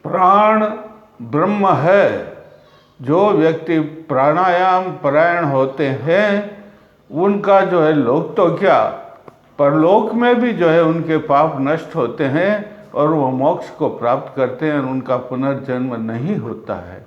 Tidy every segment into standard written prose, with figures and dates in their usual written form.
प्राण ब्रह्म है। जो व्यक्ति प्राणायाम परायण होते हैं उनका जो है लोक तो क्या, परलोक में भी जो है उनके पाप नष्ट होते हैं और वो मोक्ष को प्राप्त करते हैं, उनका पुनर्जन्म नहीं होता है।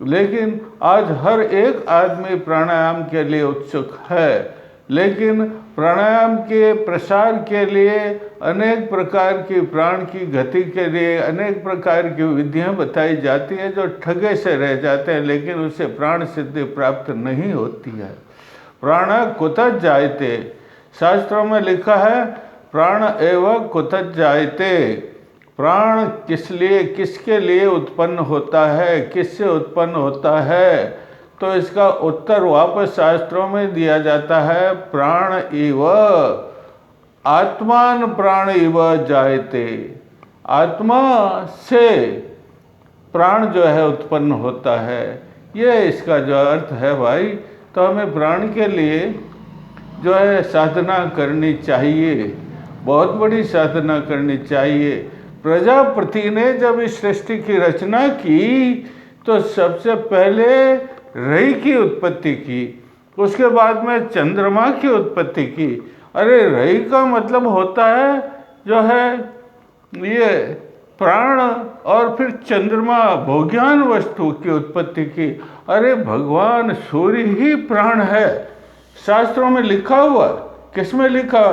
लेकिन आज हर एक आदमी प्राणायाम के लिए उत्सुक है, लेकिन प्राणायाम के प्रसार के लिए अनेक प्रकार की प्राण की गति के लिए अनेक प्रकार की विधियां बताई जाती हैं जो ठगे से रह जाते हैं, लेकिन उससे प्राण सिद्धि प्राप्त नहीं होती है। प्राण कुतः जायते, शास्त्रों में लिखा है प्राण एवं कुतः जायते। प्राण किस लिए, किसके लिए उत्पन्न होता है, किससे उत्पन्न होता है, तो इसका उत्तर वापस शास्त्रों में दिया जाता है। प्राण इव आत्मान प्राण इव जायते, आत्मा से प्राण जो है उत्पन्न होता है। ये इसका जो अर्थ है भाई। तो हमें प्राण के लिए जो है साधना करनी चाहिए, बहुत बड़ी साधना करनी चाहिए। प्रजापति ने जब इस सृष्टि की रचना की तो सबसे पहले रई की उत्पत्ति की, उसके बाद में चंद्रमा की उत्पत्ति की। अरे रई का मतलब होता है जो है ये प्राण, और फिर चंद्रमा भोग्यान वस्तु की उत्पत्ति की। अरे भगवान सूर्य ही प्राण है, शास्त्रों में लिखा हुआ। किस में लिखा?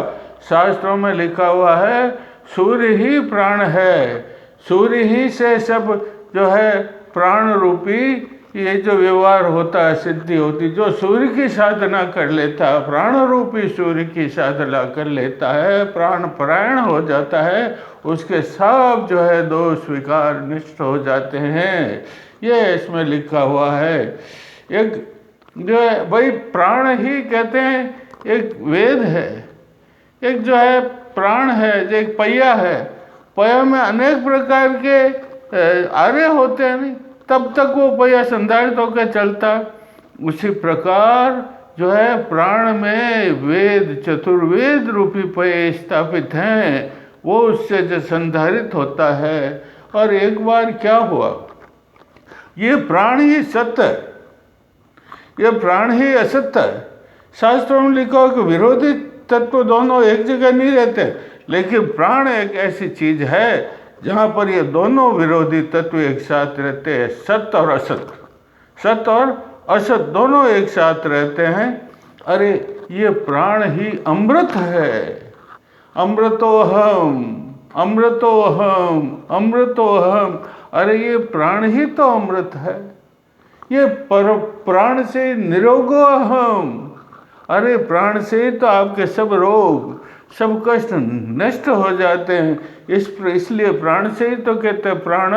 शास्त्रों में लिखा हुआ है सूर्य ही प्राण है, सूर्य ही से सब जो है प्राण रूपी ये जो व्यवहार होता है सिद्धि होती। जो सूर्य की साधना कर लेता है, प्राण रूपी सूर्य की साधना कर लेता है, प्राण परायण हो जाता है, उसके सब जो है दोष विकार नष्ट हो जाते हैं। ये इसमें लिखा हुआ है। एक जो है भाई प्राण ही कहते हैं एक वेद है, एक जो है प्राण है, जो एक पहिया है। पहिया में अनेक प्रकार के आरे होते हैं, नहीं तब तक वो पहिया संधारित होकर चलता। उसी प्रकार जो है प्राण में वेद चतुर्वेद रूपी पहिए स्थापित हैं, वो उससे जो संधारित होता है। और एक बार क्या हुआ, ये प्राण ही सत्य है, ये प्राण ही असत्य है। शास्त्रों में लिखा हो कि विरोधी तत्व दोनों एक जगह नहीं रहते, लेकिन प्राण एक ऐसी चीज है जहाँ पर ये दोनों विरोधी तत्व एक साथ रहते हैं। सत्य और असत, सत्य और असत दोनों एक साथ रहते हैं। अरे ये प्राण ही अमृत है, अमृतोहम अमृतोहम अमृतोहम। अरे ये प्राण ही तो अमृत है, ये पर प्राण से निरोगोहम। अरे प्राण से तो आपके सब रोग सब कष्ट नष्ट हो जाते हैं। इसलिए प्राण से ही तो कहते हैं प्राण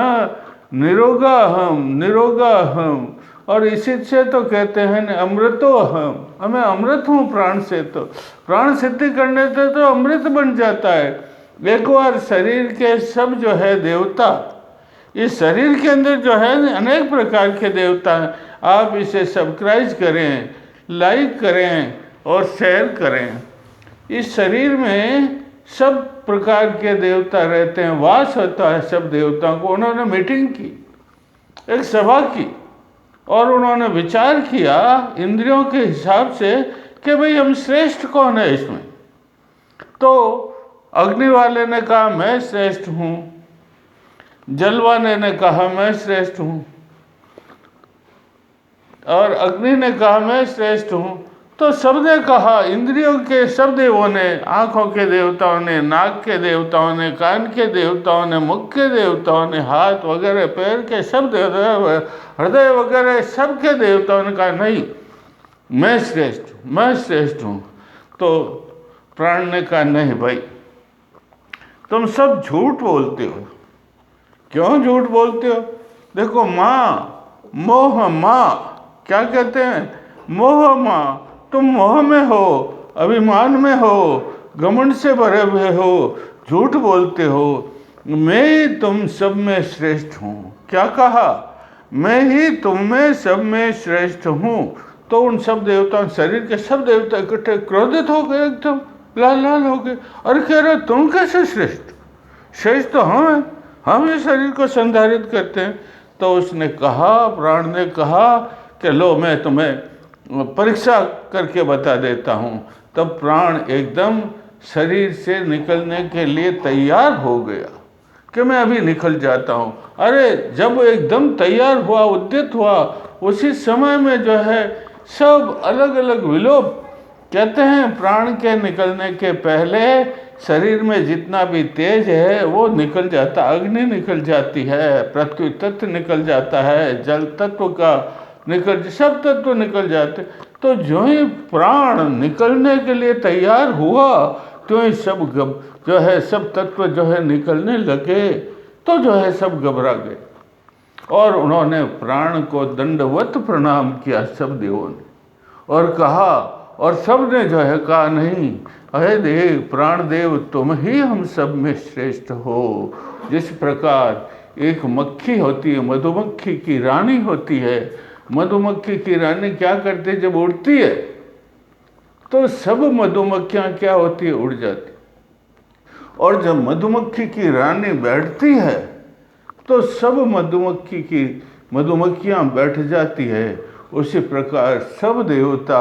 निरोगाहम निरोगाहम। और इसी से तो कहते हैं अमृतोहम, हमें अमृत हूँ प्राण से। तो प्राण सिद्धि करने से तो अमृत बन जाता है। एक बार शरीर के सब जो है देवता, इस शरीर के अंदर जो है अनेक प्रकार के देवता हैं। आप इसे सब्सक्राइब करें, लाइक करें और शेयर करें। इस शरीर में सब प्रकार के देवता रहते हैं, वास होता है सब देवताओं को। उन्होंने मीटिंग की, एक सभा की, और उन्होंने विचार किया इंद्रियों के हिसाब से कि भाई हम श्रेष्ठ कौन है इसमें। तो अग्नि वाले ने कहा मैं श्रेष्ठ हूँ, जल वाले ने कहा मैं श्रेष्ठ हूँ, और अग्नि ने कहा मैं श्रेष्ठ हूँ। तो सबने कहा, इंद्रियों के सब देवों ने, आँखों के देवताओं ने, नाक के देवताओं ने, कान के देवताओं ने, मुख के देवताओं ने, हाथ वगैरह पैर के सब देवता, हृदय वगैरह सब के देवताओं ने कहा नहीं मैं श्रेष्ठ हूँ, मैं श्रेष्ठ हूँ। तो प्राण ने कहा नहीं भाई, तुम सब झूठ बोलते हो। क्यों झूठ बोलते हो? देखो माँ, मोह माँ, क्या कहते हैं? मोह माँ, तुम मोह में हो, अभिमान में हो, घमंड से भरे हुए हो, झूठ बोलते हो। मैं तुम सब में श्रेष्ठ हूँ। क्या कहा? मैं ही तुम में सब में श्रेष्ठ हूँ। तो उन सब देवताओं, शरीर के सब देवता इकट्ठे क्रोधित हो गए, एकदम लाल लाल हो गए। अरे कह रहे तुम कैसे श्रेष्ठ? श्रेष्ठ तो हम हैं, हम इस शरीर को संधारित करते हैं। तो उसने कहा, प्राण ने कहा कि लो मैं तुम्हें परीक्षा करके बता देता हूँ। तब प्राण एकदम शरीर से निकलने के लिए तैयार हो गया कि मैं अभी निकल जाता हूँ। अरे जब एकदम तैयार हुआ, उद्यत हुआ, उसी समय में जो है सब अलग अलग विलोप। कहते हैं प्राण के निकलने के पहले शरीर में जितना भी तेज है वो निकल जाता, अग्नि निकल जाती है, पृथ्वी तत्व निकल जाता है, जल तत्व का सब तत्व निकल जाते। तो जो ही प्राण निकलने के लिए तैयार हुआ तो ही सब तत्व जो है निकलने लगे। तो जो है सब घबरा गए और उन्होंने प्राण को दंडवत प्रणाम किया सब देवों ने, और कहा, और सब ने जो है कहा, नहीं अहे देव, प्राण देव तुम ही हम सब में श्रेष्ठ हो। जिस प्रकार एक मक्खी होती है, मधुमक्खी की रानी होती है, मधुमक्खी की रानी क्या करती है, जब उड़ती है तो सब मधुमक्खियाँ क्या होती है, उड़ जाती। और जब मधुमक्खी की रानी बैठती है तो सब मधुमक्खियाँ बैठ जाती है। उसी प्रकार सब देवता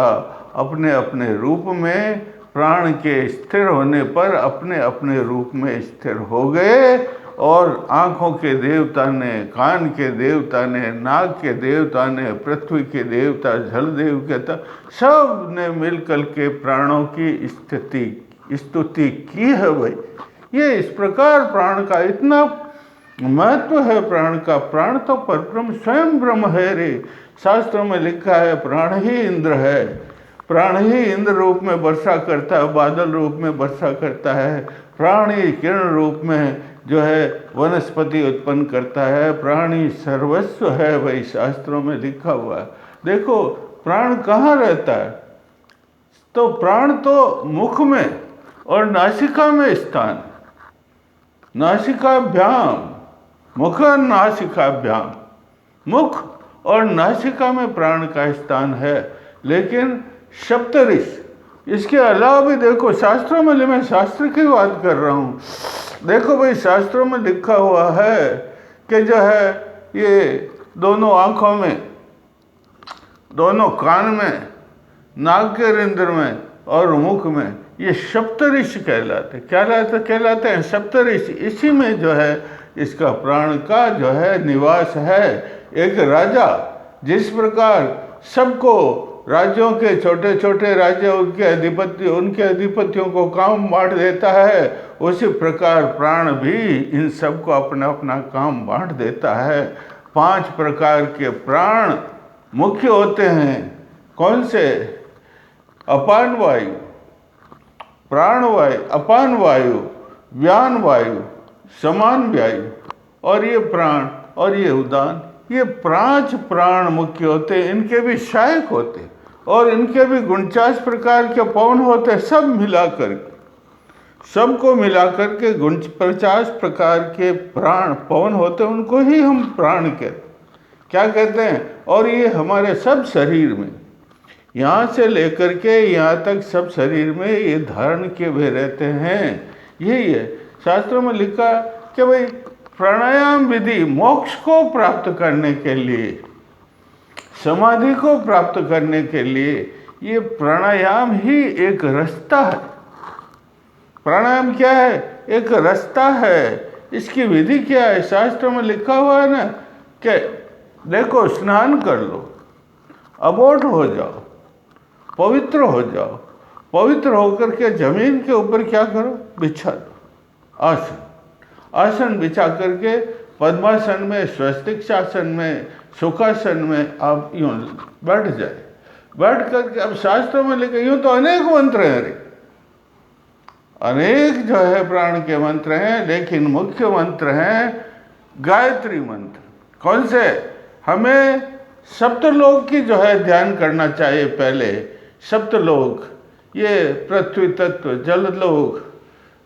अपने अपने रूप में प्राण के स्थिर होने पर अपने अपने रूप में स्थिर हो गए। और आँखों के देवता ने, कान के देवता ने, नाक के देवता ने, पृथ्वी के देवता, जल देवता, सब ने मिलकर के प्राणों की स्तुति की है। भाई ये इस प्रकार प्राण का इतना महत्व है। प्राण का, प्राण तो परब्रह्म स्वयं ब्रह्म है रे। शास्त्रों में लिखा है प्राण ही इंद्र है, प्राण ही इंद्र रूप में वर्षा करता है, बादल रूप में वर्षा करता है, प्राण ही किरण रूप में जो है वनस्पति उत्पन्न करता है, प्राण ही सर्वस्व है। भाई शास्त्रों में लिखा हुआ है। देखो प्राण कहाँ रहता है, तो प्राण तो मुख में और नासिका में स्थान, नासिकाभ्याम, मुख और नासिकाभ्याम, मुख और नासिका में प्राण का स्थान है। लेकिन सप्तऋषि, इसके अलावा भी देखो शास्त्रों में, मैं शास्त्र की बात कर रहा हूँ। देखो भाई शास्त्रों में लिखा हुआ है कि जो है ये दोनों आँखों में, दोनों कान में, नाक के रंध्र में और मुख में, ये सप्तऋषि कहलाते हैं सप्तऋषि। इसी में जो है इसका प्राण का जो है निवास है। एक राजा जिस प्रकार सबको, राज्यों के छोटे छोटे राज्य, उनके अधिपतियों को काम बांट देता है, उसी प्रकार प्राण भी इन सबको अपना अपना काम बांट देता है। 5 प्रकार के प्राण मुख्य होते हैं। कौन से? अपान वायु, प्राण वायु, अपान वायु, व्यान वायु, समान वायु, और ये प्राण और ये उदान, ये 5 प्राण मुख्य होते हैं। इनके भी सहायक होते हैं और इनके भी 49 प्रकार के पवन होते हैं। सब मिलाकर, सबको मिलाकर के 49 प्रकार के प्राण पवन होते हैं, उनको ही हम प्राण कहते, क्या कहते हैं। और ये हमारे सब शरीर में, यहाँ से लेकर के यहाँ तक सब शरीर में ये धारण किए हुए रहते हैं। यही है शास्त्रों में लिखा कि भाई प्राणायाम विधि मोक्ष को प्राप्त करने के लिए, समाधि को प्राप्त करने के लिए, ये प्राणायाम ही एक रास्ता है। प्राणायाम क्या है? एक रास्ता है। इसकी विधि क्या है? शास्त्रों में लिखा हुआ है ना कि देखो स्नान कर लो, अबोध हो जाओ, पवित्र हो जाओ, पवित्र होकर के जमीन के ऊपर क्या करो? बिछा दो आसन, आसन बिछा करके पद्मासन में, स्वस्तिक शासन में, सुखासन में आप यूँ बैठ जाए। बैठ करके अब शास्त्रों में लिखे, यूँ तो अनेक मंत्र हैं रे, अनेक जो है प्राण के मंत्र हैं, लेकिन मुख्य मंत्र हैं गायत्री मंत्र। कौन से? हमें सप्तलोक की जो है ध्यान करना चाहिए पहले। सप्तलोक, ये पृथ्वी तत्व, जललोक,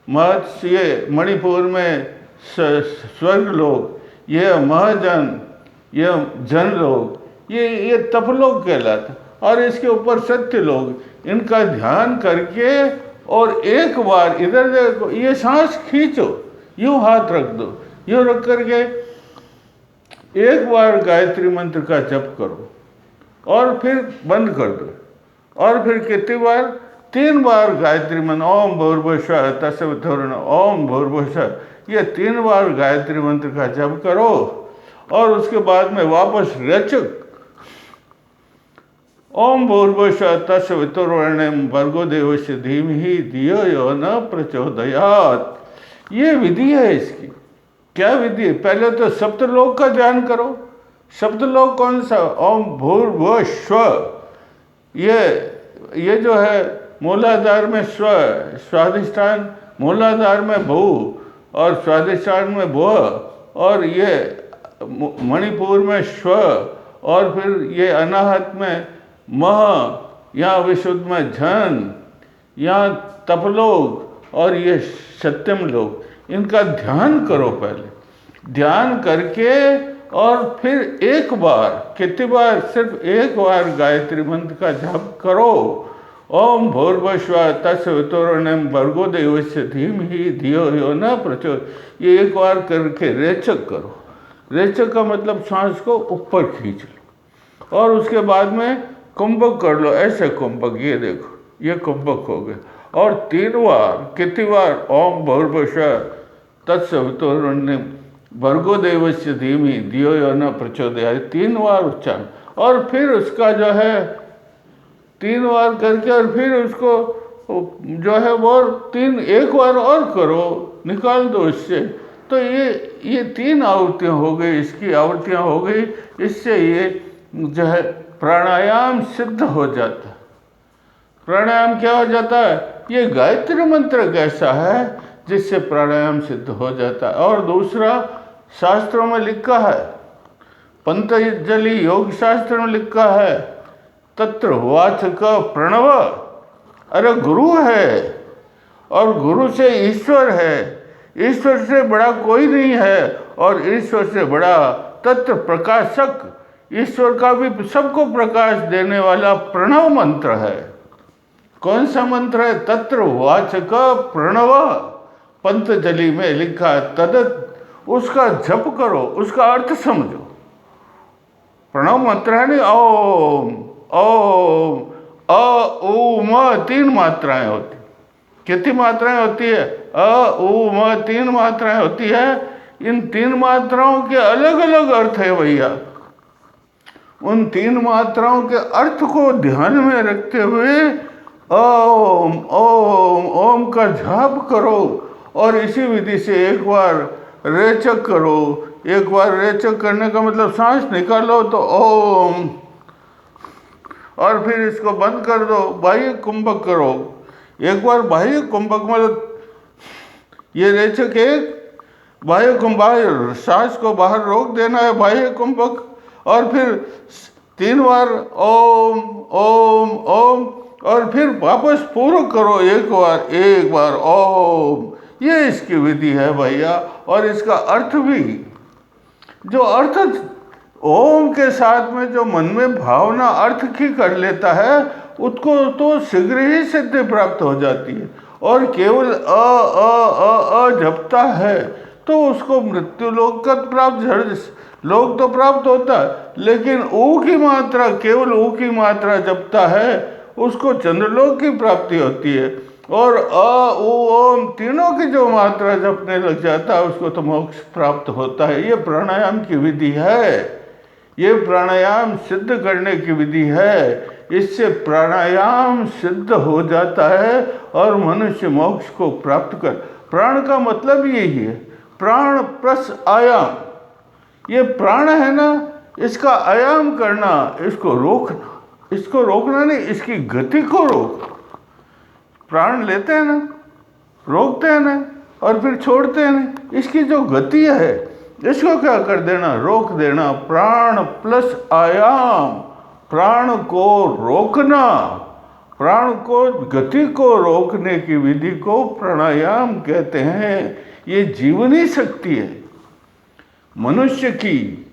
महर्षि, ये मणिपुर में स्वर्ग लोक, ये महाजन, ये जनलोक, ये तपलोक कहलाता। और इसके ऊपर सत्य लोक। इनका ध्यान करके और एक बार इधर देखो, ये सांस खींचो, यूँ हाथ रख दो, यूँ रख करके एक बार गायत्री मंत्र का जप करो और फिर बंद कर दो, और फिर कितनी बार? 3 बार गायत्री मंत्र, ओम भूर्भुवस्सुवः तत्सवितुर्वरेण्यं, ओम भूर्भुवस्सुवः, ये 3 बार गायत्री मंत्र का जप करो और उसके बाद में वापस रेचक ओम भूर्भुवस्सुवः तत्सवितुर्वरेण्यं भर्गो देवस्य धीमहि धियो यो न प्रचोदयात्। ये विधि है इसकी। क्या विधि है? पहले तो सप्तलोक का ध्यान करो। सप्तलोक कौन सा? ओम भूर्भुवस्सुवः, ये जो है मूलाधार में स्व, स्वाधिष्ठान मूलाधार में भू और स्वाधिष्ठान में भुव, और ये मणिपुर में स्व, और फिर ये अनाहत में मह, यहाँ विशुद्ध में झन, यहाँ तपलोक, और ये सत्यम लोक। इनका ध्यान करो पहले। ध्यान करके और फिर एक बार, कितनी बार? सिर्फ एक बार गायत्री मंत्र का जप करो। ओम भूर्भुवस्सुवः तत्सवितुर्वरेण्यं भर्गो देवस्य धीमहि धियो यो न प्रचोदयात्। ये एक बार करके रेचक करो। रेचक का मतलब सांस को ऊपर खींच लो और उसके बाद में कुंभक कर लो। ऐसे कुंभक, ये देखो, ये कुंभक हो गए। और 3 बार, कितनी बार? ओम भूर्भुवस्सुवः तत्सवितुर्वरेण्यं भर्गो देवस्य धीमहि धियो यो न प्रचोदयात्, 3 बार उच्चारण। और फिर उसका जो है 3 बार करके, और फिर उसको जो है वो 1 बार और करो, निकाल दो इससे। तो ये 3 आवृत्तियाँ हो गई, इसकी आवृत्तियाँ हो गई। इससे ये जो है प्राणायाम सिद्ध हो जाता है। प्राणायाम क्या हो जाता है? ये गायत्री मंत्र कैसा है जिससे प्राणायाम सिद्ध हो जाता है। और दूसरा, शास्त्रों में लिखा है, पतंजलि योग शास्त्र में लिखा है, तत्र वाचक प्रणव। अरे गुरु है, और गुरु से ईश्वर है, ईश्वर से बड़ा कोई नहीं है, और ईश्वर से बड़ा तत्र प्रकाशक, ईश्वर का भी सबको प्रकाश देने वाला प्रणव मंत्र है। कौन सा मंत्र है? तत्र वाचक प्रणव, पतंजलि में लिखा है। तदत, उसका जप करो, उसका अर्थ समझो। प्रणव मंत्र है नहीं, ओम ओम अ उ म 3 मात्राएं होती। कितनी मात्राएं होती है? अ उ म 3 मात्राएं होती है। इन 3 मात्राओं के अलग अलग अर्थ है भैया। उन 3 मात्राओं के अर्थ को ध्यान में रखते हुए ओम ओम ओम का जाप करो, और इसी विधि से एक बार रेचक करो। एक बार रेचक करने का मतलब सांस निकालो तो ओम, और फिर इसको बंद कर दो, बाह्य कुंभक करो। एक बार बाह्य कुंभक मतलब ये रेचक, एक बाह्य कुंभक, सांस को बाहर रोक देना है, बाह्य कुंभक। और फिर 3 बार ओम ओम ओम, और फिर वापस पूर्ण करो एक बार ओम। ये इसकी विधि है भैया। और इसका अर्थ भी, जो अर्थ ओम के साथ में जो मन में भावना अर्थ की कर लेता है, उसको तो शीघ्र ही सिद्धि प्राप्त हो जाती है। और केवल अ जपता है तो उसको मृत्यु लोक का प्राप्त, लोक तो प्राप्त होता है, लेकिन ऊ की मात्रा, केवल ऊ की मात्रा जपता है, उसको चंद्रलोक की प्राप्ति होती है। और अ उ ओम तीनों की जो मात्रा जपने लग जाता है, उसको तो मोक्ष प्राप्त होता है। ये प्राणायाम की विधि है, ये प्राणायाम सिद्ध करने की विधि है। इससे प्राणायाम सिद्ध हो जाता है और मनुष्य मोक्ष को प्राप्त कर। प्राण का मतलब यही है, प्राण प्लस आयाम। ये प्राण है ना, इसका आयाम करना, इसको रोकना, इसको रोकना नहीं, इसकी गति को रोकना। प्राण लेते हैं ना, रोकते हैं ना, और फिर छोड़ते हैं ना, इसकी जो गति है इसको क्या कर देना, रोक देना। प्राण प्लस आयाम, प्राण को रोकना, प्राण को, गति को रोकने की विधि को प्राणायाम कहते हैं। ये जीवनी शक्ति है मनुष्य की,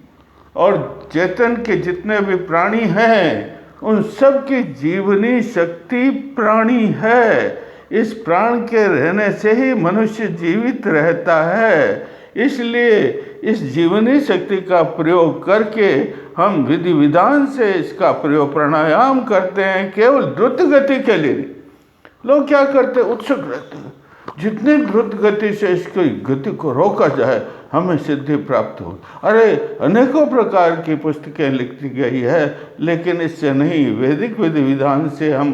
और चेतन के जितने भी प्राणी हैं उन सब की जीवनी शक्ति प्राणी है। इस प्राण के रहने से ही मनुष्य जीवित रहता है। इसलिए इस जीवनी शक्ति का प्रयोग करके हम विधि विधान से इसका प्रयोग प्राणायाम करते हैं, केवल द्रुत गति के लिए नहीं। लोग क्या करते हैं, उत्सुक रहते हैं, जितनी द्रुत गति से इसकी गति को रोका जाए हमें सिद्धि प्राप्त हो। अरे अनेकों प्रकार की पुस्तकें लिखी गई है, लेकिन इससे नहीं, वैदिक विधि विधान से हम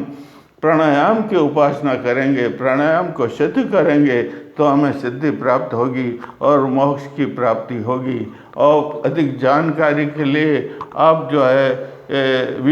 प्राणायाम की उपासना करेंगे, प्राणायाम को सिद्ध करेंगे तो हमें सिद्धि प्राप्त होगी और मोक्ष की प्राप्ति होगी। और अधिक जानकारी के लिए आप जो है